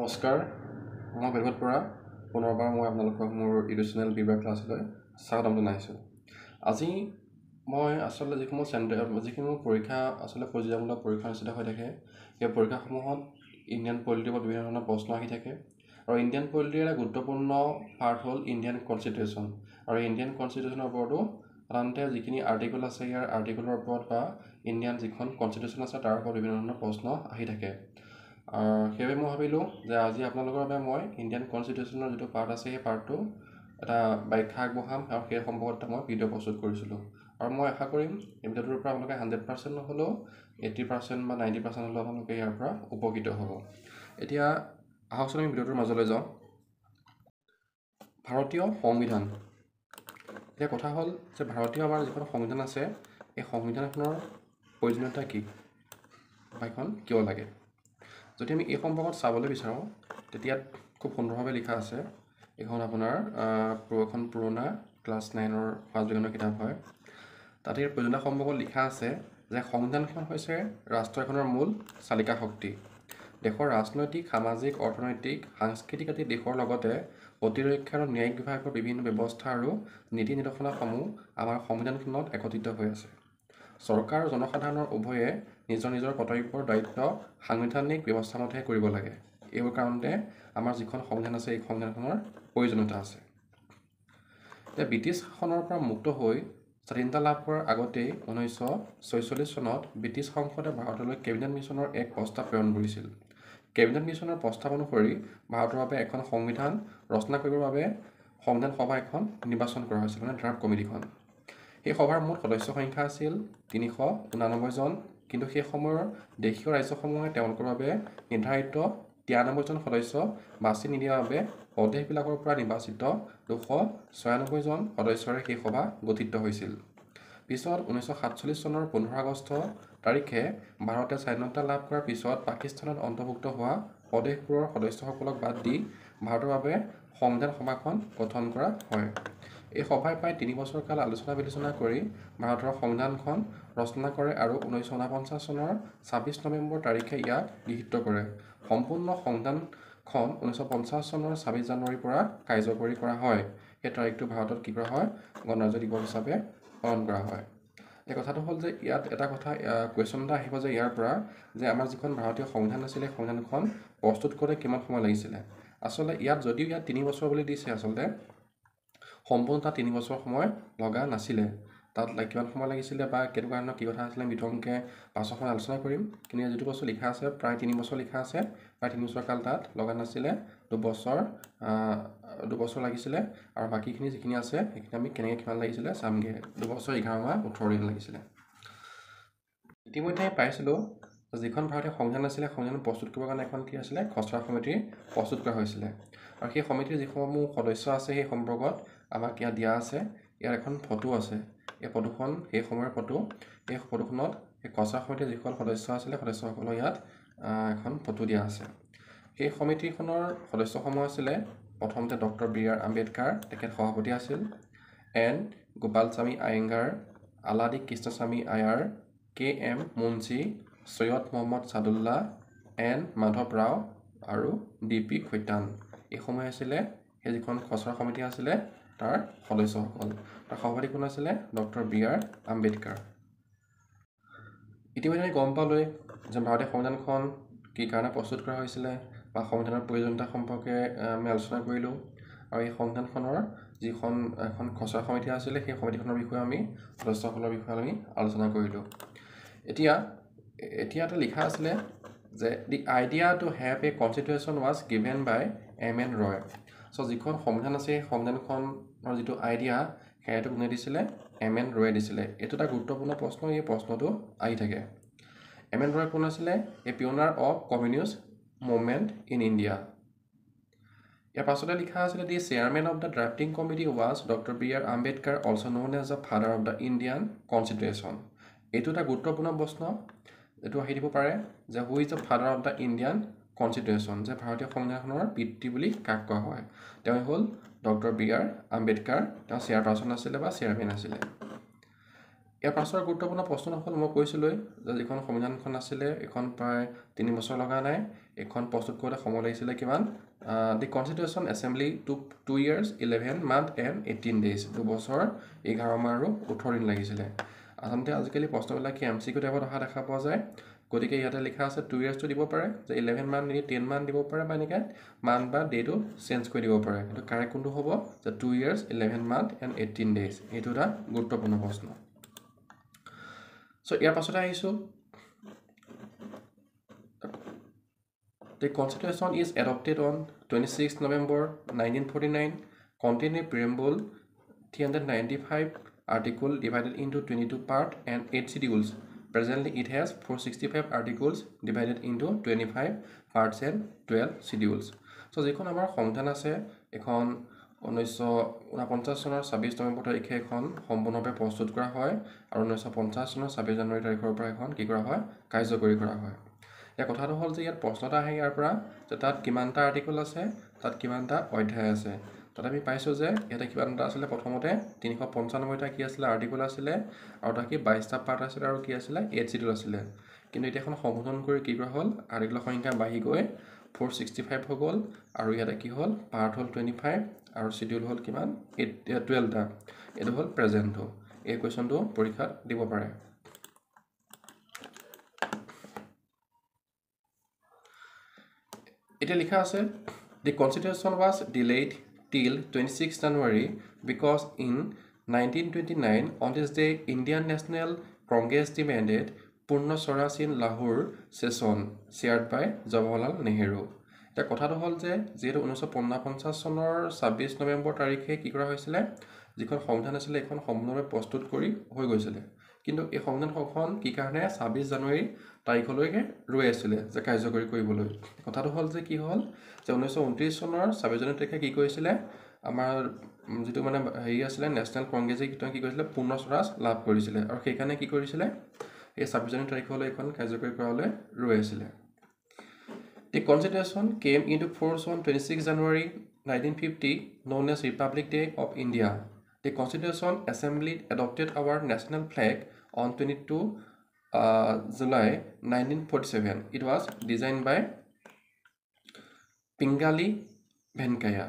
নমস্কাৰ মই বেলগত পৰা পুনৰবাৰ মই আপোনালোকক মোৰ ইউটিউব চেনেল বিবাহ ক্লাছলৈ স্বাগতম জনাইছোঁ। আজি মই আচলতে যিসমূহ পৰীক্ষা পৰ্যায়মূলক পৰীক্ষা অনুষ্ঠিত হৈ থাকে সেই পৰীক্ষাসমূহত ইণ্ডিয়ান পলিটিৰ ওপৰত বিভিন্ন ধৰণৰ প্ৰশ্ন আহি থাকে আৰু ইণ্ডিয়ান পলিটিৰ এটা গুৰুত্বপূৰ্ণ পাৰ্ট হ'ল ইণ্ডিয়ান কনষ্টিটিউশ্যন আৰু ইণ্ডিয়ান কনষ্টিটিউশ্যনৰ ওপৰতো সাধাৰণতে যিখিনি আৰ্টিকল আছে ইয়াৰ আৰ্টিকলৰ ওপৰত বা ইণ্ডিয়ান যিখন কনষ্টিটিউশ্যন আছে তাৰ ওপৰত বিভিন্ন ধৰণৰ প্ৰশ্ন আহি থাকে। সেইবাবে মই ভাবিলোঁ যে আজি আপোনালোকৰ বাবে মই ইণ্ডিয়ান কনষ্টিটিউশ্যনৰ যিটো পাৰ্ট আছে সেই পাৰ্টটো এটা ব্যাখ্যা আগবঢ়াম আৰু সেই সম্পৰ্কত মই ভিডিঅ' প্ৰস্তুত কৰিছিলোঁ আৰু মই আশা কৰিম এই ভিডিঅ'টোৰ পৰা আপোনালোকে 100% নহ'লেও 80% বা 90% হ'লেও আপোনালোকে ইয়াৰ পৰা উপকৃত হ'ব। এতিয়া আহকচোন আমি ভিডিঅ'টোৰ মাজলৈ যাওঁ। ভাৰতীয় সংবিধান। এতিয়া কথা হ'ল যে ভাৰতীয় আমাৰ যিখন সংবিধান আছে এই সংবিধানখনৰ প্ৰয়োজনীয়তা কি বা এখন কিয় লাগে। যদি আমি এই সম্পৰ্কত চাবলৈ বিচাৰোঁ তেতিয়া খুব সুন্দৰভাৱে লিখা আছে। এইখন আপোনাৰ এখন পুৰণা ক্লাছ 9ৰ সমাজ বিজ্ঞানৰ কিতাপ হয়। তাতে এই প্ৰয়োজনীয়তা সম্পৰ্কত লিখা আছে যে সংবিধানখন হৈছে ৰাষ্ট্ৰ এখনৰ মূল চালিকা শক্তি। দেশৰ ৰাজনৈতিক, সামাজিক, অৰ্থনৈতিক, সাংস্কৃতিক আদি দেশৰ লগতে প্ৰতিৰক্ষা আৰু ন্যায়িক বিভাগৰ বিভিন্ন ব্যৱস্থা আৰু নীতি নিৰ্দেশনাসমূহ আমাৰ সংবিধানখনত একত্ৰিত হৈ আছে। চৰকাৰ আৰু জনসাধাৰণৰ উভয়ে নিজৰ নিজৰ কৰ্তব্যৰ দায়িত্ব সাংবিধানিক ব্যৱস্থা মতে কৰিব লাগে। এইবোৰ কাৰণতে আমাৰ যিখন সংবিধান আছে এই সংবিধানখনৰ প্ৰয়োজনীয়তা আছে। এতিয়া ব্ৰিটিছ শাসনৰ পৰা মুক্ত হৈ স্বাধীনতা লাভ কৰাৰ আগতেই 1946 চনত ব্ৰিটিছ সংসদে ভাৰতলৈ কেবিনেট মিছনৰ এক প্ৰস্তাৱ প্ৰেৰণ কৰিছিল। কেবিনেট মিছনৰ প্ৰস্তাৱ অনুসৰি ভাৰতৰ বাবে এখন সংবিধান ৰচনা কৰিবৰ বাবে সংবিধান সভা এখন নিৰ্বাচন কৰা হৈছিল, মানে ড্ৰাফ্ট কমিটিখন। সেই সভাৰ মুঠ সদস্য সংখ্যা আছিল 389 জন, কিন্তু সেই সময়ৰ দেশীয় ৰাজ্যসমূহে তেওঁলোকৰ বাবে নিৰ্ধাৰিত 93 জন সদস্য বাছি নিদিয়াৰ বাবে প্ৰদেশবিলাকৰ পৰা নিৰ্বাচিত 296 জন সদস্যৰে সেই সভা গঠিত হৈছিল। পিছত 1947 চনৰ 15 আগষ্ট তাৰিখে ভাৰতে স্বাধীনতা লাভ কৰাৰ পিছত পাকিস্তানত অন্তৰ্ভুক্ত হোৱা প্ৰদেশবোৰৰ সদস্যসকলক বাদ দি ভাৰতৰ বাবে সংবিধান সভাখন গঠন কৰা হয়। এই সভাই প্ৰায় 3 বছৰ কাল আলোচনা বিলোচনা কৰি ভাৰতৰ সংবিধানখন ৰচনা কৰে আৰু 1949 চনৰ 26 নৱেম্বৰ তাৰিখে ইয়াক গৃহীত কৰে। সম্পূৰ্ণ সংবিধানখন 1950 চনৰ 26 জানুৱাৰীৰ পৰা কাৰ্যকৰী কৰা হয়। সেই তাৰিখটো ভাৰতত কি কৰা হয়, গণৰাজ্য দিৱস হিচাপে পালন কৰা হয়। এই কথাটো হ'ল যে ইয়াত এটা কথা কুৱেশ্যন এটা আহিব যে ইয়াৰ পৰা যে আমাৰ যিখন ভাৰতীয় সংবিধান আছিলে সংবিধানখন প্ৰস্তুত কৰোঁতে কিমান সময় লাগিছিলে। আচলতে ইয়াত যদিও ইয়াত 3 বছৰ বুলি দিছে, আচলতে সম্পূৰ্ণ তাত 3 বছৰ সময় লগা নাছিলে। তাত কিমান সময় লাগিছিলে বা কেনেকুৱা ধৰণৰ কি কথা আছিলে বিতংকে পাছৰ সময় আলোচনা কৰিম। কিন্তু যিটো বস্তু লিখা আছে প্ৰায় 3 বছৰ লিখা আছে, প্ৰায় 3 বছৰ কাল তাত লগা নাছিলে, 2 বছৰ লাগিছিলে আৰু বাকীখিনি যিখিনি আছে সেইখিনি আমি কেনেকৈ কিমান লাগিছিলে চামগৈ। 2 বছৰ 11 মাহ 18 দিন লাগিছিলে। ইতিমধ্যে পাইছিলোঁ যিখন ভাৰতীয় সংবিধান আছিলে সংবিধান প্ৰস্তুত কৰিবৰ কাৰণে এখন কি আছিলে খচৰা সমিতি প্ৰস্তুত কৰা হৈছিলে আৰু সেই সমিতিৰ যিসমূহ সদস্য আছে সেই সম্পৰ্কত আমাক ইয়াত দিয়া আছে। ইয়াৰ এখন ফটো আছে, এই ফটোখন সেই সময়ৰ ফটো। এই ফটোখনত সেই খচৰা সমিতিৰ যিসকল সদস্য আছিলে সদস্যসকলৰ ইয়াত এখন ফটো দিয়া আছে। সেই সমিতিখনৰ সদস্যসমূহ আছিলে প্ৰথমতে ডক্টৰ বি.আৰ. আম্বেদকাৰ, তেখেত সভাপতি আছিল, N Gopalaswami Ayyangar, Alladi Krishnaswami Ayyar, K M. Munshi, Syed Muhammad Saadulla, N Madhav Rao আৰু ডি.পি. খৈতান। এইসমূহ আছিলে সেই যিখন খচৰা সমিতি আছিলে তাৰ সদস্যসকল। তাৰ সভাপতি কোন আছিলে, ডক্টৰ বি.আৰ. আম্বেদকাৰ। ইতিমধ্যে আমি গম পালোঁৱেই যে ভাৰতীয় সংবিধানখন কি কাৰণে প্ৰস্তুত কৰা হৈছিলে বা সংবিধানৰ প্ৰয়োজনীয়তা সম্পৰ্কে আমি আলোচনা কৰিলোঁ আৰু এই সংবিধানখনৰ যিখন এখন খচৰা সমিতি আছিলে সেই সমিতিখনৰ বিষয়ে আমি সদস্যসকলৰ বিষয়ে আমি আলোচনা কৰিলোঁ। এতিয়া এটা লিখা আছিলে যে the idea to have a constitution was given by M N. Roy. So' যিখন সংবিধান আছে সেই সংবিধানখনৰ যিটো আইডিয়া সেইটো কোনে দিছিলে, এম.এন. ৰয়ে দিছিলে। এইটো এটা গুৰুত্বপূৰ্ণ প্ৰশ্ন, এই প্ৰশ্নটো আহি থাকে। এম.এন. ৰয় কোন আছিলে, a pioneer of communist movement in India. ইয়াৰ পাছতে লিখা আছিলে the chairman of the drafting committee was doctor B R. Ambedkar, also' known as the father of the Indian constitution. এইটো এটা গুৰুত্বপূৰ্ণ প্ৰশ্ন। এইটো আহি দিব পাৰে যে who is the father of the Indian constitution, যে ভাৰতীয় সংবিধানখনৰ পিতৃ বুলি কাক কোৱা হয়। তেওঁ হ'ল ডক্টৰ বি.আৰ. আম্বেদকাৰ। তেওঁ চেয়াৰপাৰ্চন আছিলে বা চেয়াৰমেন আছিলে। ইয়াৰ পাছৰ গুৰুত্বপূৰ্ণ প্ৰশ্ন হ'ল মই কৈছিলোঁই যে যিখন সংবিধানখন আছিলে এইখন প্ৰায় 3 বছৰ লগা নাই এইখন প্ৰস্তুত কৰোঁতে সময় লাগিছিলে কিমান দি কনষ্টিটিউশ্যন এছেম্বলি টুক 2 years 11 months and 18 days 2 বছৰ 11 মাহ আৰু 18 দিন লাগিছিলে আচলতে আজিকালি প্ৰশ্নবিলাক কি MCQ টাইপত অহা দেখা পোৱা যায় গতিকে ইয়াতে লিখা আছে 2 yearsটো দিব পাৰে যে 11 মান নিদি 10 মান দিব পাৰে বা এনেকৈ মান বা ডেটো চেঞ্জ কৰি দিব পাৰে কিন্তু কাৰেক্ট কোনটো হ'ব যে 2 years 11 months and 18 days এইটো এটা গুৰুত্বপূৰ্ণ প্ৰশ্ন So, ইয়াৰ পাছতে আহিছোঁ The Constitution is adopted on 26 November 1949 contain a preamble 395 article divided into 22 part and 8 schedules presently it has 465 articles divided into 25 parts and 12 schedules so যিখন আমাৰ সংবিধান আছে এখন 1949 চনৰ 26 নৱেম্বৰ তাৰিখে এখন সম্পূৰ্ণভাৱে প্ৰস্তুত কৰা হয় আৰু 1950 চনৰ 26 জানুৱাৰী তাৰিখৰ পৰা এখন কি কৰা হয় কাৰ্যকৰী কৰা হয় ইয়াৰ কথাটো হ'ল যে ইয়াত প্ৰশ্নটা আহে ইয়াৰ পৰা যে তাত কিমানটা আৰ্টিকল আছে তাত কিমানটা অধ্যায় আছে তাত আমি পাইছোঁ যে ইয়াতে কিমানটা আছিলে প্ৰথমতে 395টা কি আছিলে আৰ্টিকল আছিলে আৰু তাত কি 22টা পাৰ্ট আছিলে আৰু কি আছিলে 8 শিডিউল আছিলে কিন্তু এতিয়া এখন সংশোধন কৰি কি কৰা হ'ল আৰ্টিকলৰ সংখ্যা বাঢ়ি গৈ 465 হৈ গ'ল আৰু ইয়াতে কি হ'ল পাৰ্ট হ'ল 25 আৰু শিডিউল হ'ল কিমান 12টা এইটো হ'ল প্ৰেজেণ্টটো এই কুৱেশ্যনটো পৰীক্ষাত দিব পাৰে এটা লিখা আছে The Constitution was delayed till 26 January because in 1929 on this day Indian National Congress demanded Purna Swaraj in Lahore session chaired by Jawaharlal Nehru এটা কথাটো হ'ল যে যেহেতু 1950 চনৰ 26 নৱেম্বৰ তাৰিখে কি কৰা হৈছিলে যিখন সংবিধান আছিলে এখন সম্পূৰ্ণভাৱে প্ৰস্তুত কৰি হৈ গৈছিলে কিন্তু এই সংবিধানখন কি কাৰণে 26 জানুৱাৰী তাৰিখলৈকে ৰৈ আছিল যে কাৰ্যকৰী কৰিবলৈ কথাটো হ'ল যে কি হ'ল যে 1929 চনৰ 26 জানুৱাৰী তাৰিখে কি কৰিছিলে আমাৰ যেটো মানে হেৰি আছিলে নেশনাল কংগ্ৰেছে কি কৰিছিলে পূৰ্ণ স্বৰাজ লাভ কৰিছিলে আৰু সেই কাৰণে কি কৰিছিলে এই 26 জানুৱাৰী তাৰিখলৈ এখন কাৰ্যকৰী কৰালৈ ৰৈ আছিল The Constitution came into force on 26 January 1950 known as Republic Day of India The Constitution Assembly adopted our national flag on 22 July 1947. It was designed by Pingali Venkaya.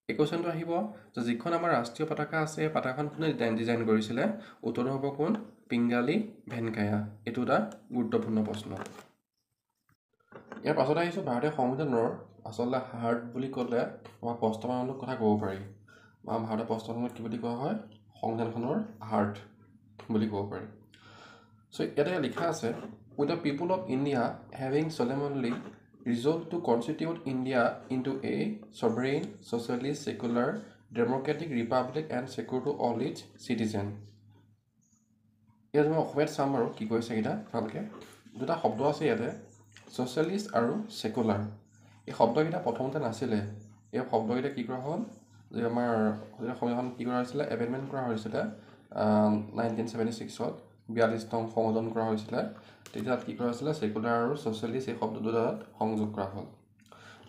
এই কোৱেশ্যনটো আহিব যে যিখন আমাৰ ৰাষ্ট্ৰীয় পতাকা আছে পতাকাখন কোনে ডিজাইন কৰিছিলে উত্তৰ হ'ব কোন পিংগালী ভেনকায়া এইটো এটা গুৰুত্বপূৰ্ণ প্ৰশ্ন ইয়াৰ পাছত আহিছোঁ ভাৰতীয় সংবিধানৰ আচলতে হাৰ্ট বুলি ক'লে আমাৰ প্ৰস্তাৱনামূলক কথা ক'ব পাৰি বা ভাৰতীয় প্ৰস্তাৱনামূলক কি বুলি কোৱা হয় সংবিধানখনৰ হাৰ্ট বুলি ক'ব পাৰি So, ইয়াতে লিখা আছে with the people of India having solemnly resolved to constitute India into a sovereign, socialist, secular, democratic republic and secure to all its citizens. ইয়াত মই অসমীয়াত চাম আৰু কি কৈছে এটা ভালকে দুটা শব্দ আছে ইয়াতে socialist আৰু secular এই শব্দকেইটা প্ৰথমতে নাছিলে এই শব্দকেইটা কি কৰা হ'ল যে আমাৰ সংবিধান কি কৰা হৈছিলে এমেণ্ডমেণ্ট কৰা হৈছিলে 1976ত 42 নং সংশোধন কৰা হৈছিলে তেতিয়া কি কৰা হৈছিলে সেকুলাৰ আৰু সোশ্যালিষ্ট এই শব্দ দুটাত সংযোগ কৰা হ'ল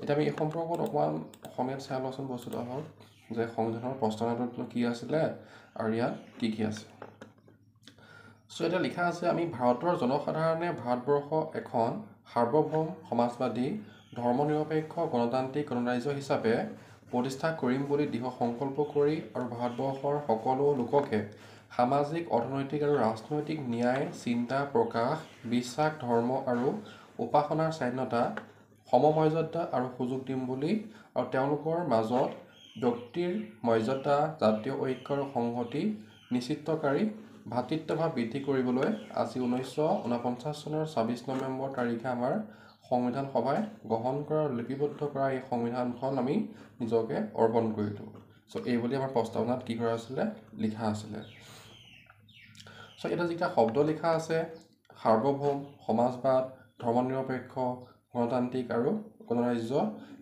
এতিয়া আমি এই সম্পৰ্কত অকমান অসমীয়াত চাই লওঁচোন বস্তুটো হ'ল যে সংবিধানৰ প্ৰস্তাৱনাটো কি আছিলে আৰু ইয়াত কি আছে সো এটা লিখা আছে আমি ভাৰতৰ জনসাধাৰণে ভাৰতবৰ্ষ এখন সাৰ্বভৌম সমাজবাদী ধৰ্মনিৰপেক্ষ গণতান্ত্ৰিক গণৰাজ্য হিচাপে প্ৰতিষ্ঠা কৰিম বুলি দৃঢ় সংকল্প কৰি আৰু ভাৰতবৰ্ষৰ সকলো লোককে সামাজিক অৰ্থনৈতিক আৰু ৰাজনৈতিক ন্যায় চিন্তা প্ৰকাশ বিশ্বাস ধৰ্ম আৰু উপাসনাৰ স্বাধীনতা সমমৰ্যাদা আৰু সুযোগ দিম বুলি আৰু তেওঁলোকৰ মাজত ব্যক্তিৰ মৰ্যাদা জাতীয় ঐক্য আৰু সংহতি নিশ্চিতকাৰী ভাতৃত্বভাৱ বৃদ্ধি কৰিবলৈ আজি 1949 চনৰ 26 নৱেম্বৰ তাৰিখে আমাৰ সংবিধান সভাই গ্ৰহণ কৰা লিপিবদ্ধ কৰা এই সংবিধানখন আমি নিজকে অৰ্পণ কৰিলোঁ সো এই বুলি আমাৰ প্ৰস্তাৱনাত কি কৰা আছিল লিখা আছিল সো এটা যেটা শব্দ লিখা আছে সাৰ্বভৌম সমাজবাদ ধৰ্মনিৰপেক্ষ গণতান্ত্ৰিক আৰু গণৰাজ্য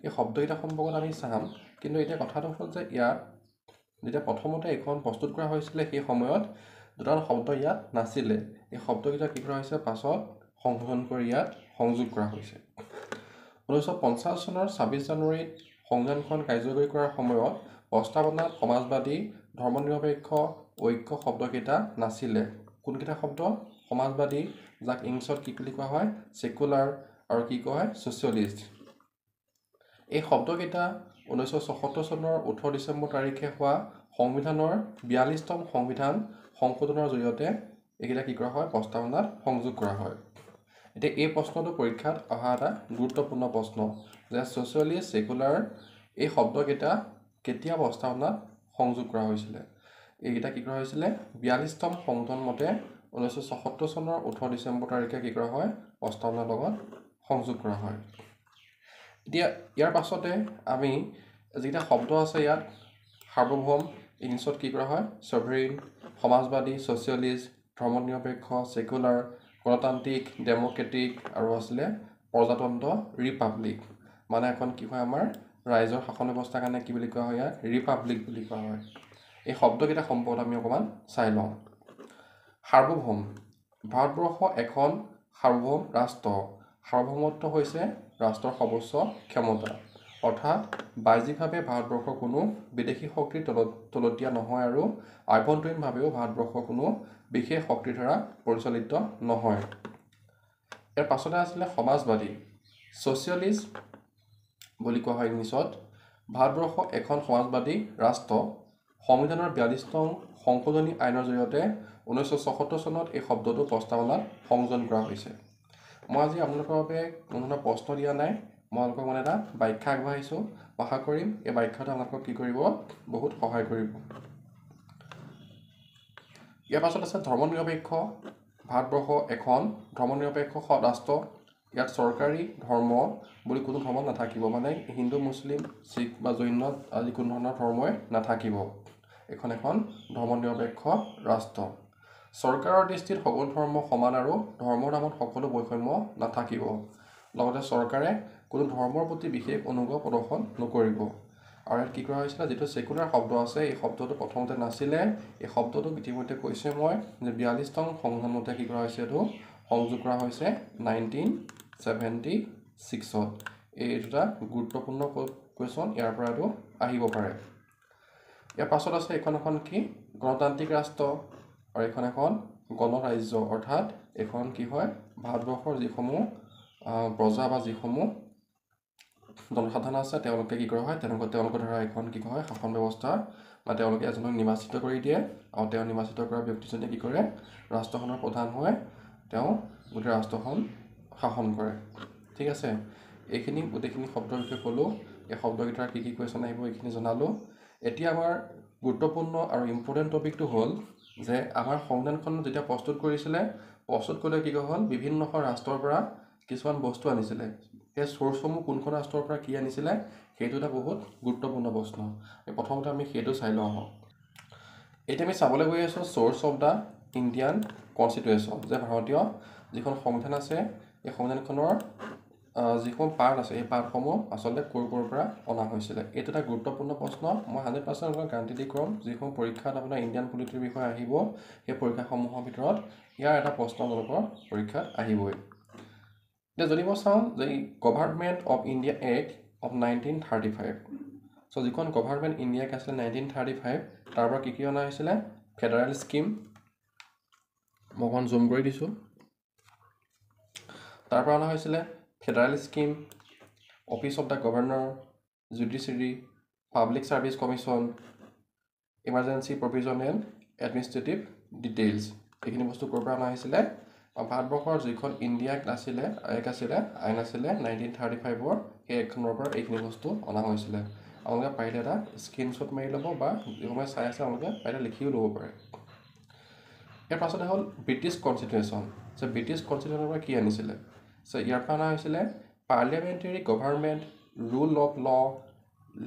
এই শব্দকেইটা সম্পৰ্কত আমি চাম কিন্তু এতিয়া কথাটো হ'ল যে ইয়াত যেতিয়া প্ৰথমতে এখন প্ৰস্তুত কৰা হৈছিল সেই সময়ত দুটা শব্দ ইয়াত নাছিলে এই শব্দকেইটা কি কৰা হৈছে পাছত সংশোধন কৰি ইয়াত সংযোগ কৰা হৈছে 1950 চনৰ 26 জানুৱাৰীত সংবিধানখন কাৰ্যকৰী কৰাৰ সময়ত প্ৰস্তাৱনাত সমাজবাদী ধৰ্মনিৰপেক্ষ ঐক্য শব্দকেইটা নাছিলে কোনকেইটা শব্দ সমাজবাদী যাক ইংলিছত কি বুলি কোৱা হয় সেকুলাৰ আৰু কি কোৱা হয় ছ'চিয়েলিষ্ট এই শব্দকেইটা 1976 চনৰ 18 ডিচেম্বৰ তাৰিখে হোৱা সংবিধানৰ 42তম সংবিধান সংশোধনৰ জৰিয়তে এইকেইটা কি কৰা হয় প্ৰস্তাৱনাত সংযোগ কৰা হয় এতিয়া এই প্ৰশ্নটো পৰীক্ষাত অহা এটা গুৰুত্বপূৰ্ণ প্ৰশ্ন যে ছ'চিয়েলিষ্ট সেকুলাৰ এই শব্দকেইটা কেতিয়া প্ৰস্তাৱনাত সংযোগ কৰা হৈছিলে এইকেইটা কি কৰা হৈছিলে 42তম সংশোধন মতে 1976 চনৰ 18 ডিচেম্বৰ তাৰিখে কি কৰা হয় প্ৰস্তাৱনাৰ লগত সংযোগ কৰা হয় এতিয়া ইয়াৰ পাছতে আমি যেটা শব্দ আছে ইয়াত সাৰ্বভৌম ইংলিছত কি কৰা হয় সভৰেইন সমাজবাদী ছ'চিয়েলিষ্ট ধৰ্মনিৰপেক্ষ সেকুলাৰ গণতান্ত্ৰিক ডেম'ক্ৰেটিক আৰু আছিলে প্ৰজাতন্ত্ৰ ৰিপাব্লিক মানে এখন কি হয় আমাৰ ৰাইজৰ শাসন ব্যৱস্থাৰ কাৰণে কি বুলি কোৱা হয় ইয়াত ৰিপাব্লিক বুলি কোৱা হয় এই শব্দকেইটা সম্পৰ্কত আমি অকমান চাই লওঁ সাৰ্বভৌম ভাৰতবৰ্ষ এখন সাৰ্বভৌম ৰাষ্ট্ৰ সাৰ্বভৌমত্ব হৈছে ৰাষ্ট্ৰৰ সৰ্বোচ্চ ক্ষমতা অৰ্থাৎ বাহ্যিকভাৱে ভাৰতবৰ্ষৰ কোনো বিদেশী শক্তিৰ তলতীয়া নহয় আৰু আভ্যন্তৰীণভাৱেও ভাৰতবৰ্ষ কোনো বিশেষ শক্তিৰ দ্বাৰা পৰিচালিত নহয় ইয়াৰ পাছতে আছিলে সমাজবাদী ছ'চিয়েলিষ্ট বুলি কোৱা হয় ইংলিছত ভাৰতবৰ্ষ এখন সমাজবাদী ৰাষ্ট্ৰ সংবিধানৰ 42তম সংশোধনী আইনৰ জৰিয়তে 1976 চনত এই শব্দটো প্ৰস্তাৱনাত সংযোজন কৰা হৈছে মই আজি আপোনালোকৰ বাবে কোনো প্ৰশ্ন দিয়া নাই মই আপোনালোকক মানে এটা ব্যাখ্যা আগবঢ়াইছোঁ আশা কৰিম এই ব্যাখ্যাটো আপোনালোকক কি কৰিব বহুত সহায় কৰিব ইয়াৰ পাছত আছে ধৰ্মনিৰপেক্ষ ভাৰতবৰ্ষ এখন ধৰ্মনিৰপেক্ষ ৰাষ্ট্ৰ ইয়াত চৰকাৰী ধৰ্ম বুলি কোনো ধৰ্ম নাথাকিব মানে হিন্দু মুছলিম শিখ বা জৈন আদি কোনো ধৰণৰ ধৰ্মই নাথাকিব এখন ধৰ্মনিৰপেক্ষ ৰাষ্ট্ৰ চৰকাৰৰ দৃষ্টিত সকলো ধৰ্ম সমান আৰু ধৰ্মৰ নামত সকলো বৈষম্য নাথাকিব লগতে চৰকাৰে কোনো ধৰ্মৰ প্ৰতি বিশেষ অনুগ্ৰহ প্ৰদৰ্শন নকৰিব আৰু ইয়াত কি কৰা হৈছিলে যেটো সেকুলাৰ শব্দ আছে এই শব্দটো প্ৰথমতে নাছিলে এই শব্দটো ইতিমধ্যে কৈছে মই যে 42তম সংশোধন মতে কি কৰা হৈছে এটো সংযোগ কৰা হৈছে 1976ত এই দুটা গুৰুত্বপূৰ্ণ কোৱেশ্চন ইয়াৰ পৰা এটো আহিব পাৰে ইয়াৰ পাছত আছে এখন কি গণতান্ত্ৰিক ৰাষ্ট্ৰ আৰু এখন গণৰাজ্য অৰ্থাৎ এখন কি হয় ভাৰতবৰ্ষৰ যিসমূহ প্ৰজা বা যিসমূহ জনসাধাৰণ আছে তেওঁলোকে কি কৰা হয় তেওঁলোকৰ দ্বাৰা এখন কি হয় শাসন ব্যৱস্থা বা তেওঁলোকে এজনক নিৰ্বাচিত কৰি দিয়ে আৰু তেওঁ নিৰ্বাচিত কৰা ব্যক্তিজনে কি কৰে ৰাষ্ট্ৰখনৰ প্ৰধান হয় তেওঁ গোটেই ৰাষ্ট্ৰখন শাসন কৰে ঠিক আছে এইখিনি গোটেইখিনি শব্দৰ বিষয়ে ক'লো এই শব্দকেইটাৰ কি কোৱেশ্চন আহিব এইখিনি জনালো এতিয়া আমাৰ গুৰুত্বপূৰ্ণ আৰু ইম্পৰ্টেণ্ট টপিকটো হ'ল যে আমাৰ সংবিধানখন যেতিয়া প্ৰস্তুত কৰিছিলে প্ৰস্তুত কৰিলে কি হ'ল বিভিন্ন ৰাষ্ট্ৰৰ পৰা কিছুমান বস্তু আনিছিলে এই সোৰ্সসমূহ কোনখন ৰাষ্ট্ৰৰ পৰা কি আনিছিলে সেইটো এটা বহুত গুৰুত্বপূৰ্ণ প্ৰশ্ন প্ৰথমতে আমি সেইটো চাই লওঁ এতিয়া আমি চাবলৈ গৈ আছো source of the Indian constitution যে ভাৰতীয় যিখন সংবিধান আছে এই সংবিধানখনৰ যিসমূহ পাৰ্ট আছে এই পাৰ্টসমূহ আচলতে ক'ৰ পৰা অনা হৈছিলে এইটো এটা গুৰুত্বপূৰ্ণ প্ৰশ্ন মই 100% আপোনাক গ্যাৰান্টি দি ক'ম যিসমূহ পৰীক্ষাত আপোনাৰ ইণ্ডিয়ান পলিটিৰ বিষয়ে আহিব সেই পৰীক্ষাসমূহৰ ভিতৰত ইয়াৰ এটা প্ৰশ্ন আপোনালোকৰ পৰীক্ষাত আহিবই এতিয়া যদি মই চাওঁ যে government of India act of 1935 so যিখন গভৰ্ণমেণ্ট ইণ্ডিয়া এক্ট আছিলে 1935 তাৰ পৰা কি অনা হৈছিলে ফেডাৰেল স্কিম মই অকণ জুম কৰি দিছোঁ তাৰ পৰা অনা হৈছিলে federal scheme office of the governor judiciary public service commission emergency provisional administrative details এইখিনি বস্তু ক'ৰ পৰা অনা হৈছিলে ভাৰতবৰ্ষৰ যিখন ইণ্ডিয়া আছিলে আইন আছিলে 1935ৰ সেই এখনৰ পৰা এইখিনি বস্তু অনা হৈছিলে আপোনালোকে পাৰিলে এটা স্ক্ৰীনশ্বট মাৰি ল'ব বা যিসময় চাই আছে আপোনালোকে পাৰিলে লিখিও ল'ব পাৰে ইয়াৰ পাছতে হ'ল ব্ৰিটিছ কনষ্টিটিউশ্যন যে ব্ৰিটিছ কনষ্টিটিউশ্যনৰ পৰা কি আনিছিলে সো ইয়াৰ পৰা অনা হৈছিলে parliamentary government rule of law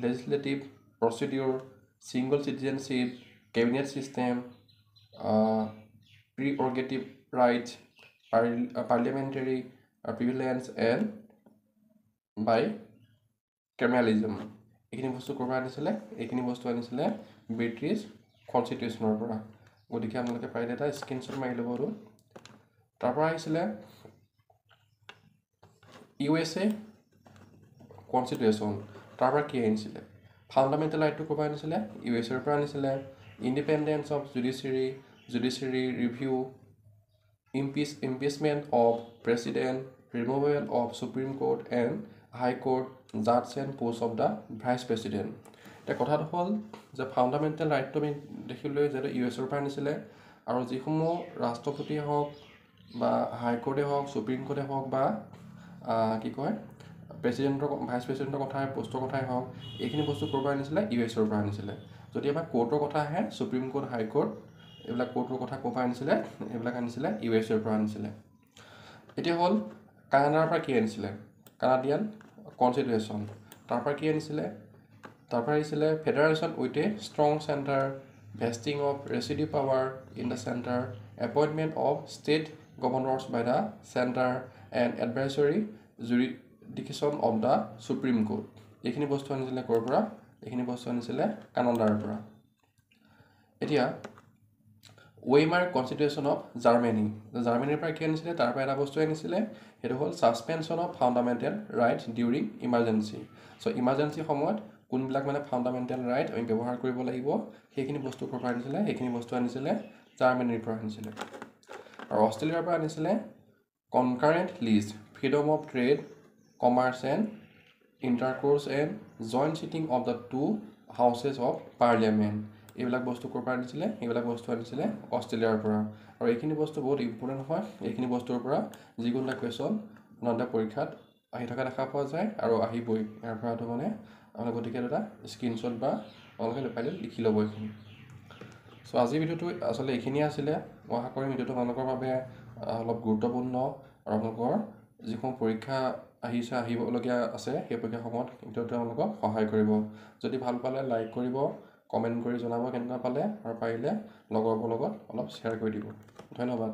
legislative procedure single citizenship cabinet system prerogative rights parliamentary privilege and by criminalism এইখিনি বস্তু কৰবা আনিছিলে এইখিনি বস্তু আনিছিলে ব্ৰিটিছ কনষ্টিটিউশ্যনৰ পৰা গতিকে আপোনালোকে পাৰিলে এটা স্ক্ৰীনশ্বট মাৰি ল'ব আৰু তাৰ পৰা আহিছিলে USA কনষ্টিটিউশ্যন তাৰ পৰা কি আনিছিলে ফাণ্ডামেণ্টেল ৰাইটটো কৰবা আনিছিলে USA ৰ পৰা আনিছিলে independence of judiciary review impeachment of president, removal of Supreme Court and High Court judge and post of the vice president. এতিয়া কথাটো হ'ল যে ফাউণ্ডামেণ্টেল ৰাইটটো আমি দেখিবলৈ যে US পৰা আনিছিলে আৰু যিসমূহ ৰাষ্ট্ৰপতিয়ে হওক বা হাইকোৰ্টে হওক সুপ্ৰিম কোৰ্টে হওক বা কি কয় প্ৰেচিডেণ্টৰ ভাইচ প্ৰেচিডেণ্টৰ কথাই পোষ্টৰ কথাই হওক এইখিনি বস্তু ক'ৰ পৰা আনিছিলে US পৰা আনিছিলে যদি এবাৰ কোৰ্টৰ কথা আহে সুপ্ৰিম কোৰ্ট হাইকোৰ্ট এইবিলাক কোৰ্টৰ কথা ক'ৰ পৰা আনিছিলে এইবিলাক আনিছিলে US পৰা আনিছিলে এতিয়া হ'ল কানাডাৰ পৰা কি আনিছিলে কানাডিয়ান কনষ্টিটিউশ্যন তাৰ পৰা কি আনিছিলে তাৰ পৰা আহিছিলে federation with a strong centre vesting of residual power in the center, appointment of state governors by the center, and advisory jurisdiction of the Supreme Court. এইখিনি বস্তু আনিছিলে ক'ৰ পৰা এইখিনি বস্তু আনিছিলে কানাডাৰ পৰা এতিয়া ৱেইমাৰ কনষ্টিটিউশ্যন অফ জাৰ্মানী জাৰ্মানীৰ পৰা কি আনিছিলে তাৰ পৰা এটা বস্তু আনিছিলে সেইটো হ'ল suspension of fundamental right during emergency so' emergency সময়ত কোনবিলাক মানে ফাউণ্ডামেণ্টেল ৰাইট আমি ব্যৱহাৰ কৰিব লাগিব সেইখিনি বস্তু ক'ৰ পৰা আনিছিলে সেইখিনি বস্তু আনিছিলে জাৰ্মানীৰ পৰা আনিছিলে আৰু অষ্ট্ৰেলিয়াৰ পৰা আনিছিলে concurrent list freedom of trade commerce and intercourse and joint sitting of the two houses of parliament এইবিলাক বস্তু ক'ৰ পৰা আনিছিলে এইবিলাক বস্তু আনিছিলে অষ্ট্ৰেলিয়াৰ পৰা আৰু এইখিনি বস্তু বহুত ইম্পৰ্টেণ্ট হয় এইখিনি বস্তুৰ পৰা যিকোনো এটা কুৱেশ্যন আপোনালোকে পৰীক্ষাত আহি থকা দেখা পোৱা যায় আৰু আহিবই ইয়াৰ পৰাটো মানে আপোনালোকে গতিকে এটা স্ক্ৰীনশ্বট বা আপোনালোকে পাৰিলে লিখি ল'ব এইখিনি চ' আজিৰ ভিডিঅ'টো আচলতে এইখিনিয়ে আছিলে মই আশা কৰিম ভিডিঅ'টো আপোনালোকৰ বাবে অলপ গুৰুত্বপূৰ্ণ আৰু আপোনালোকৰ যিসমূহ পৰীক্ষা আহিবলগীয়া আছে সেই পৰীক্ষাসমূহত ভিডিঅ'টো আপোনালোকক সহায় কৰিব যদি ভাল পালে লাইক কৰিব কমেণ্ট কৰি জনাব কেনেকুৱা পালে আৰু পাৰিলে লগৰবোৰৰ লগত অলপ শ্বেয়াৰ কৰি দিব ধন্যবাদ